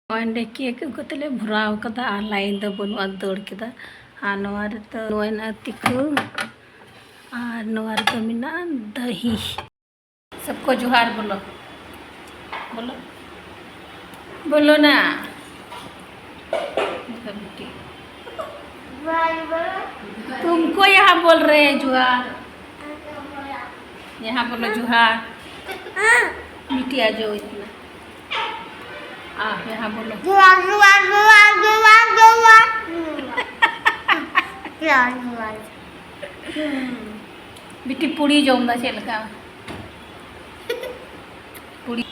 अंडे केक कतले भराव कदा आ लाइन द बनुआ दौड़ केदा आ नवार तो नोयना तिकु आ नवार तो मिना दही। सबको जोहार बोलो बोलो बोलो ना। तुमको यहाँ बोल रहे हैं जुहार, यहाँ बोलो जुहार। मिटिया जो इतना यहाँ बोलो बिटी पूड़ी जमदा चलका पूड़ी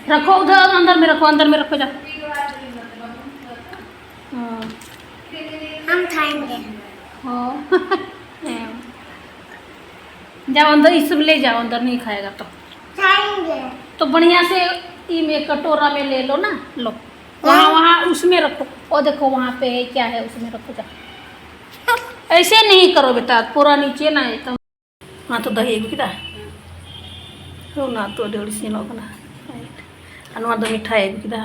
रखो उधर अंदर में रखो, अंदर में रखो जा। हम खाएंगे। जाओ अंदर, इस ले जाओ, अंदर नहीं खाएगा तो खाएंगे तो बढ़िया से में कटोरा में ले लो ना, लो वहाँ वहाँ उसमें रखो। और देखो वहाँ पे है क्या है, उसमें रखो जा। ऐसे नहीं करो बेटा, पूरा नीचे ना है तो हाँ तो दही किदा हो ना तो डेढ़ सी लोग ना अनवा दो मिठाई किदा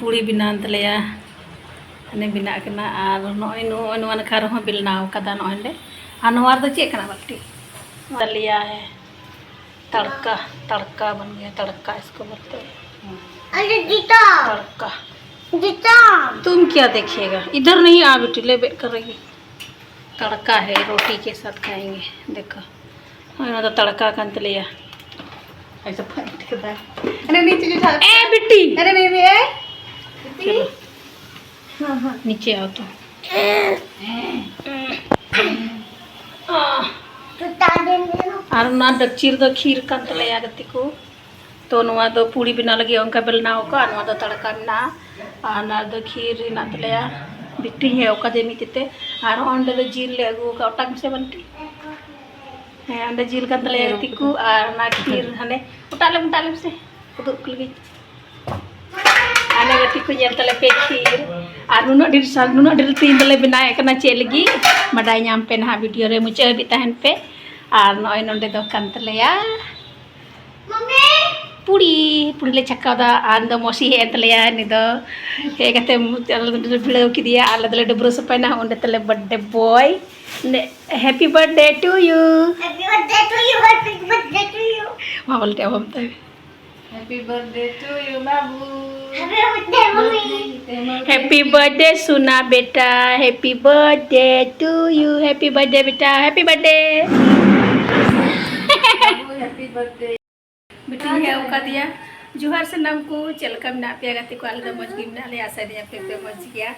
पूरी बिना तलेया अने बिना कना और नॉय नो नवन खा रहा बिलनाव कदा नॉयले अनवार दो चेक कना बाटी दलिया है। तड़का तड़का बन गया, तड़का इसको बोलते हैं। अरे जीता तड़का जीता तुम क्या देखिएगा, इधर नहीं आ बेटी, ले बैठ करेगी। तड़का है, रोटी के साथ खाएंगे। देखो हाँ तो तड़का कंत लिया ऐसा फाइट कर रहा है। अरे नीचे जो ए बिट्टी, अरे बेबी ए चलो हाँ हाँ नीचे आओ तो और ना डक्चीर दो खीर कंत लिया गति को तो नवा दो पूरी बिना लगी उनका बेलना का नवा दो तड़का बिना और ना दो खीर ना तलेया बिट्टी है ओका दे मिते और अंडे दो जील ले अगू का ओटा से बनती है। अंडे जील कंत लिया गति को और ना खीर हने उटाले से उदुक लगी आने गति को ये तले पे खीर और नुना ढेर तीन तले बनाए करना चलेगी बड़ाई नाम पे ना वीडियो रे मुझे भी तहन पे और नॉय नोडे दो कंत लिया पूड़ी पूड़ी ले चक्का आन दो मोसी है तलेया निदो हे कते भिड़ाव किदिया आले दले डबरो सपायना ओंडे तले birthday boy happy birthday to you happy birthday to you happy birthday to you वहाँ बोलते हैं हम तो हैप्पी बर्थडे टू यू बाबू happy birthday mummy happy birthday सुना बेटा, happy birthday to you, happy birthday बेटा, हैप्पी बर्थडे हैप्पी बर्थडे बेटी है उका दिया जुहार से नाम को चलका में पे गति को आले मज गी में ले आशा दिया पे मज गया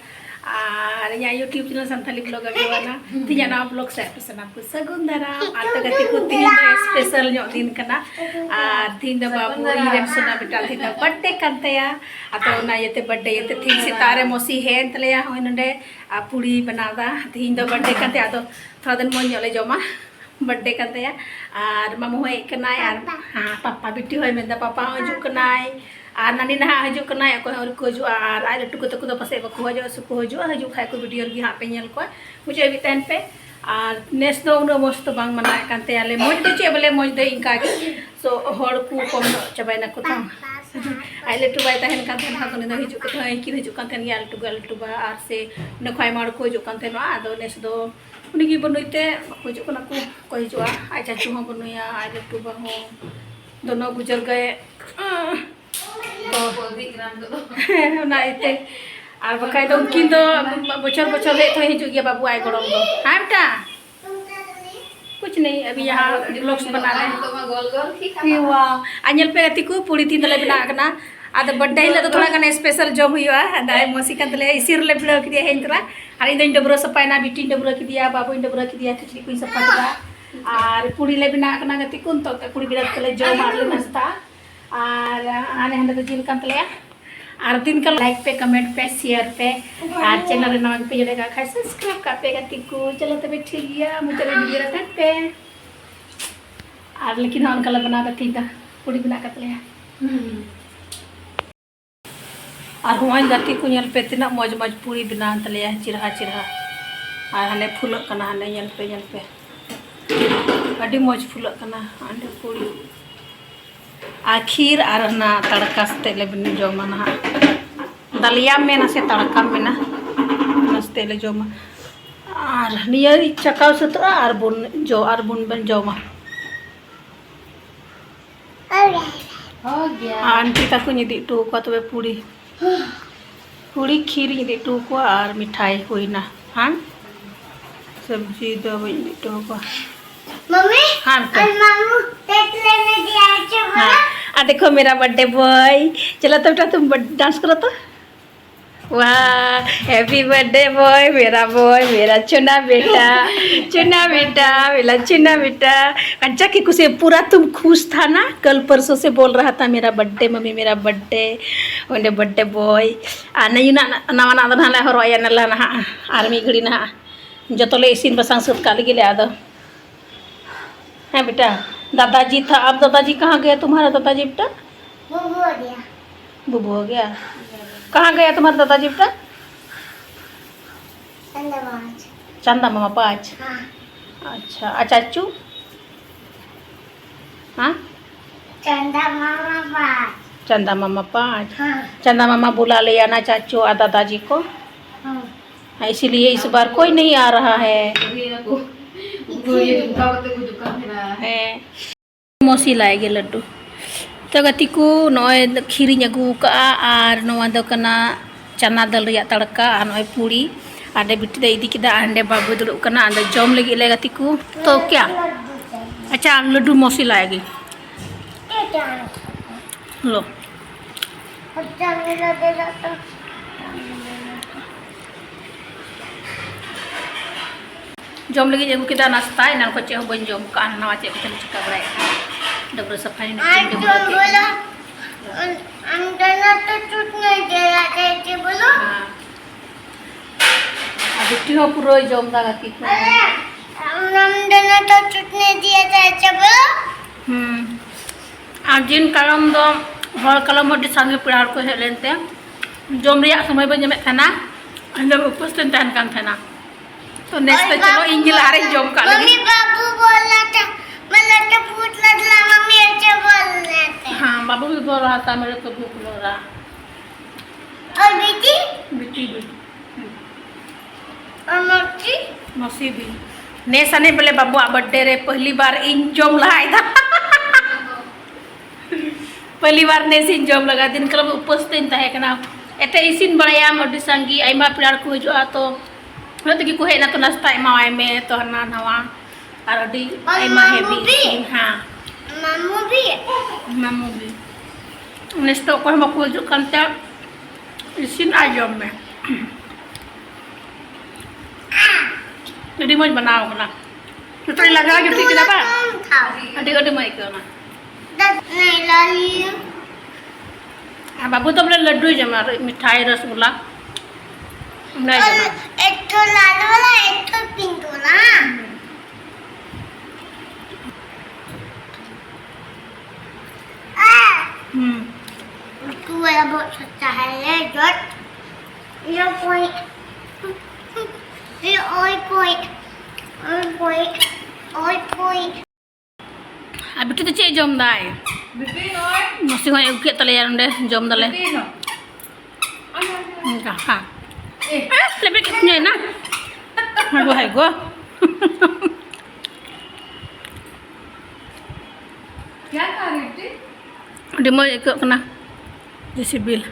और यहाँ यूट्यूब चैनल संथाली ब्लॉग अगेवाना तीन नाम ब्लॉग से पे नाम को सगुन दाराम आते गति को तीन स्पेशल नो दिन कना और तीन द बाबू इरेम सुना बेटा तीन द बर्थडे कंतया आतो ना येते बर्थडे येते तीन सितारे मोसी है तलेया होय नंडे आ पूरी बनादा तीन द बर्थडे कंते आतो थोड़ा दिन मन जोले जमा बर्थडे कंतया और मामू होय कनाय और हां पापा बिटी होय मेंदा पापा हजू कनाय और नानी ना हजू कनाय को और को हजू और आज टुको तको तो पसे बको हजू सुको हजू खाय को वीडियो गी हां पे नेल को मुझे भी तन पे और नेस दो उनो मस्त तो बांग मनाय कांते आले मोज दो चे बोले मोज दो इनका सो होड़ को कम चबायना को था आइले टू बाय तहन कांते ना तो ने हजू को कि हजू कांते याल टू बा और से ने खाय मार को हजू कांते ना आदो नेस दो उनकी बनुते हजू को हजू आज चाचू हो बनुया आज टू बा हो दोनों गुजर गए तो ना इते और बकाय दो उनकी दो बचर बचर ले तो हजू गया बाबू आए गरम दो हाँ बेटा कुछ नहीं अभी यहाँ ब्लॉग्स बना रहे हैं। वाह आंजल पे गति को पूरी तीन तले बना करना आद बर्थडे हिल तो थोड़ा गाने स्पेशल जॉब हुआ दाय मोसी का तले इसिर ले भिड़ो किदिया हेन तरा और इन डबरो सपायना बिटी डबरो किदिया बाबू डबरो किदिया खिचड़ी कोई सपा तरा और पूरी ले बिना कना गति कुन तो पूरी बिना तले जो मारले नाश्ता और आने हम तो जिल कान तले और दिन का लाइक पे कमेंट पे शेयर पे और चैनल रे नवा पे जड़ेगा खाए सब्सक्राइब का पे गति को चलो तबे ठीक गया मुझे वीडियो रहता पे और लेकिन हम कल बना गति का पूरी बिना का तले और हुआ गति को नल पे तना मौज मौज पूरी बना तले चिरहा चिरहा और हने फूल कना हने नल पे अड़ी मौज फूल कना अंडे पूरी आखिर और ना तड़का से बन जमा ना दलिया में ना से तड़का में ना नस्ते ले जमा और नियर चकाव से तो और बुन बन जमा हो गया आंटी तक निदी टू को तो पूरी खीर निदी टू को और मिठाई हुई ना हाँ सब्जी दो निदी टू को मम्मी हाँ और मामू केक लेने दिया है हाँ देखो मेरा बर्थडे बॉय चलो तो बेटा तुम डांस करो तो वाह हैप्पी बर्थडे बॉय मेरा चुना बेटा मेरा चुना बेटा अच्छा कि कुछ पूरा तुम खुश था ना कल परसों से बोल रहा था मेरा बर्थडे मम्मी मेरा बर्थडे ओंडे बर्थडे बॉय आ नहीं ना नवा ना ना हरवाया नला ना आर्मी घड़ी ना जो तो ले इसीन बसांग सुत का लगे ले आदो है बेटा दादाजी था अब दादाजी कहाँ गया तुम्हारा दादाजी बेटा बुबू हो गया कहाँ गया तुम्हारा दादाजी बेटा चंदा मामा पाँच अच्छा चाचू हाँ चंदा मामा पाँच चंदा मामा बुला ले आना चाचू और दादाजी को इसीलिए इस बार कोई नहीं आ रहा है मौसी लाएगे लड्डू तो गति को नॉय खीरी अगू का और नवा दो कना चना दल रिया तड़का और नॉय पूरी आडे बिटी दे इदी किदा अंडे बाबू दुड़ुब कना अंडे जम लगी ले गति को तो क्या अच्छा लड्डू मौसी लाएगी लो जम लगी जगू किदा नाश्ता इन को चे बन जम का नवा चे को चिका बराय डबरो सफाई ने बोलो बिट्टी हो पूरा जम दा गति को दिया जाए बोलो आज जिन कलम दो हर कलम हड्डी संगे पेड़ को हेलेनते जम रिया समय बन जमे थाना अंदर उपस्थित तहन कान थाना तो नेक्स्ट चलो इंजिल आ रही जम का मम्मी बाबू बोल रहा था मतलब तो भूख लग रहा मम्मी ऐसे बोल रहे थे हाँ बाबू भी बोल रहा था मेरे को भूख लग रहा और बेटी बिट्टी भी और मौसी मौसी भी नेस आने बोले बाबू बर्थडे रे पहली बार इन जम लहाई था पहली बार नेस इन जम लगा दिन कलम उपस्थित तहे कना एते इसिन बड़ाया मड्डी संगी आइमा पेड़ को हिजुआ तो तक को हेना तो नाश्ता एमावाय में तो हना नवा और अडी एमा हेवी हाँ मामू भी नेस तो को हम को जो कंता इसिन आ जम में मज बनाओ ना तो लगा जो ठीक ना बा अडी अडी मई को ना नहीं लाली हाँ बाबू तो अपने लड्डू जमा मिठाई रसगुल्ला नहीं जमा एक तो लाल वाला एक तो पिंक वाला तू वाला बहुत अच्छा है ये डॉट ये पॉइंट ये और पॉइंट अब बिट्टी तो चे जम दाय मसी हो के तले यार उंडे जम दले हाँ लेबे कितने ना वो है गो क्या खा रही थी डिमो एक अपना जैसे बिल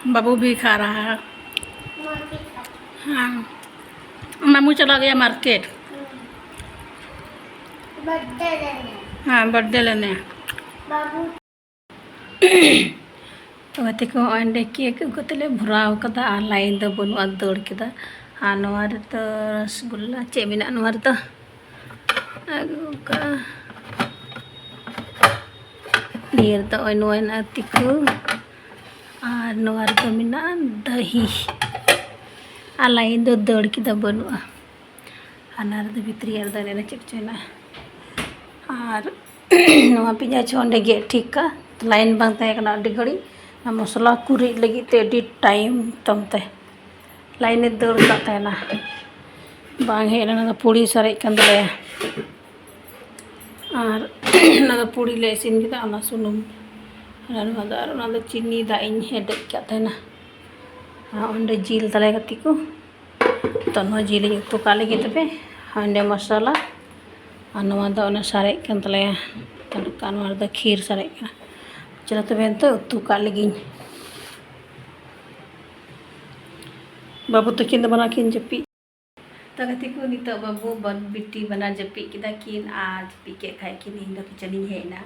बाबू भी खा रहा है हाँ मामू चला गया मार्केट बर्थडे लेने हाँ बर्थडे लेने बाबू तो गति को अंडे केक गतले भराव कदा लाइन दो बनुआ दौड़ केदा हाँ नवार तो रसगुल्ला चे मेना नवार तो agu ka nier to oin atiku nuar to mina dahi alain do dor kita banua anar do bitri ar da nena cekcena ar noa pinya chonde ge ठीक का line bang tahe kana adi gadi मसला कुरी लगी ते adi time तमते line दौड़ का तहना बांग हेना ना पूड़ी सारे कंदले और ना पूड़ी ले इसिन किदा ना सुनुम ना दार ना चीनी दा इन हेड क्या तहना अंडे जील तले गति को तो ना जील तो काले के तपे अंडे मसाला अनवा दा ना सारे कंदले तड़का ना दा खीर सारे चलो तबे तो तू काले गिन बाबू तो किन बना किन जपी तगति को नित बाबू बन बिटी बना जपी किदा किन आज पी के खाए किन हिंदा किचनी है ना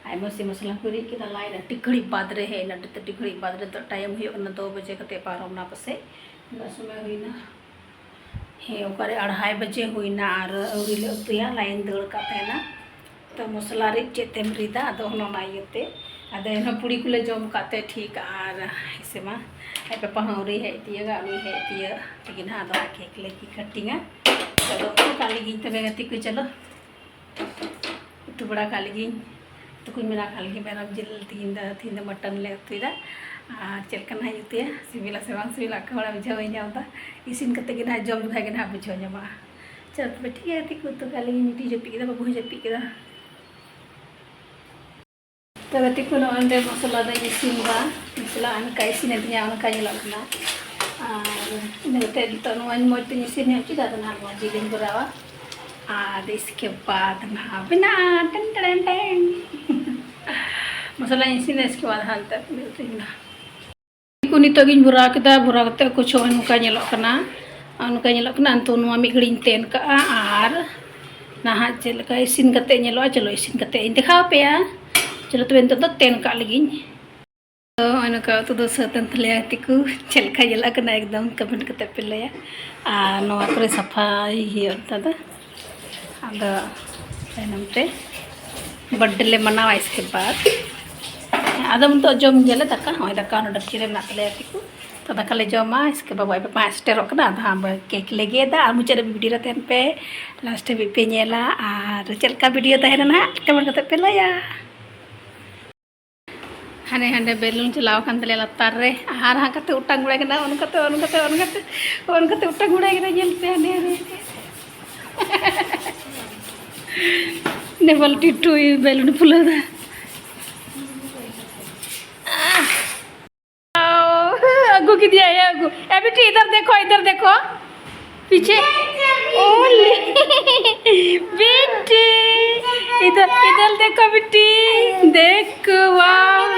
आई मसे मसला कुरी किदा लाइन टिकड़ी बादरे है ना टिकड़ी बादरे तो टाइम है ना 2 बजे कते पारम ना पसे ना समय हुई ना हे ओकरे 2:30 बजे हुई ना और औरी ले उतया लाइन दौड़ का ना तो मसला रे चेतेम रिदा अदो ना यते अदे ना पूरी कुले जम काते ठीक और इसे मा आई पापा हौरी है तिया गामी है तिया लेकिन हाँ दो केक लेकी कटिंगा चलो तो काली गिन तबे गति को चलो तो बड़ा काली गिन तो कुछ मेरा काली गिन मेरा जिल तीन मटन ले तुइदा और चलकन है युतिया सिविला से बांग सिविला का बड़ा बुझाव जाता इसिन कते गिन हा जम भागे ना बुझाव जमा चल तबे ठीक है ती को तो काली गिन टी जपी केदा बाबू जपी केदा तब तिको नंदे मसला दा इसिन बा मसला अन का इसिन दिया अन का जलकना और नते तो नोन मोते इसिन है चिदा ना नो जिलिन बरावा और इसके बाद ना बिना टन टन टन मसला इसिन इसके बाद हाल तक मिलते ना को नितो गिन बुरा कते कुछ अन का जलकना अंतो नो मी घड़िन तेन का और ना चल का इसिन कते नेलो चलो इसिन कते दिखाओ पेया चलो तो बेंतो तो तेन का लगी तो अनका तो दो सतन तले तिकु चलका जला कना एकदम कमेंट कते पेले आ नवा करे सफाई ही होता था आदा तनमते बर्थडे मनावा इसके बाद आदम तो जम जले दका होय दका न डचिरे ना तले तिकु तो दका ले जमा इसके बाद वाई पे स्टेर रखना था केक लेगे दा मुझे वीडियो रहते पे लास्ट भी पे नेला और चलका वीडियो तहना ना कमेंट कते पेले या हाने हाने बेलून चलाव खान तले लतार रे आर हाँ कते उटांग गुड़ा के ना उनकते उटांग गुड़ा के जेल पे हाने ने बल्टी टू बेलून फुला दा अगू की दिया है अगू ए बेटी इधर देखो पीछे ओले बेटी इधर देखो बेटी देखो वाह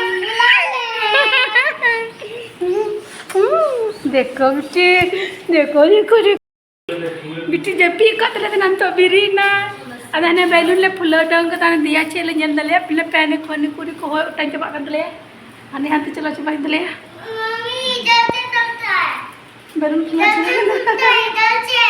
देखो बेटी देखो बेटी जब पी कतले तन तो बिरीना अदने बैलून ले फुल डंग तन दिया चले जल दले पले पैने खोनी कुरी को टंच बा दले अने हाथ चला चबा दले मम्मी इधर से टकता है बैलून किया इधर से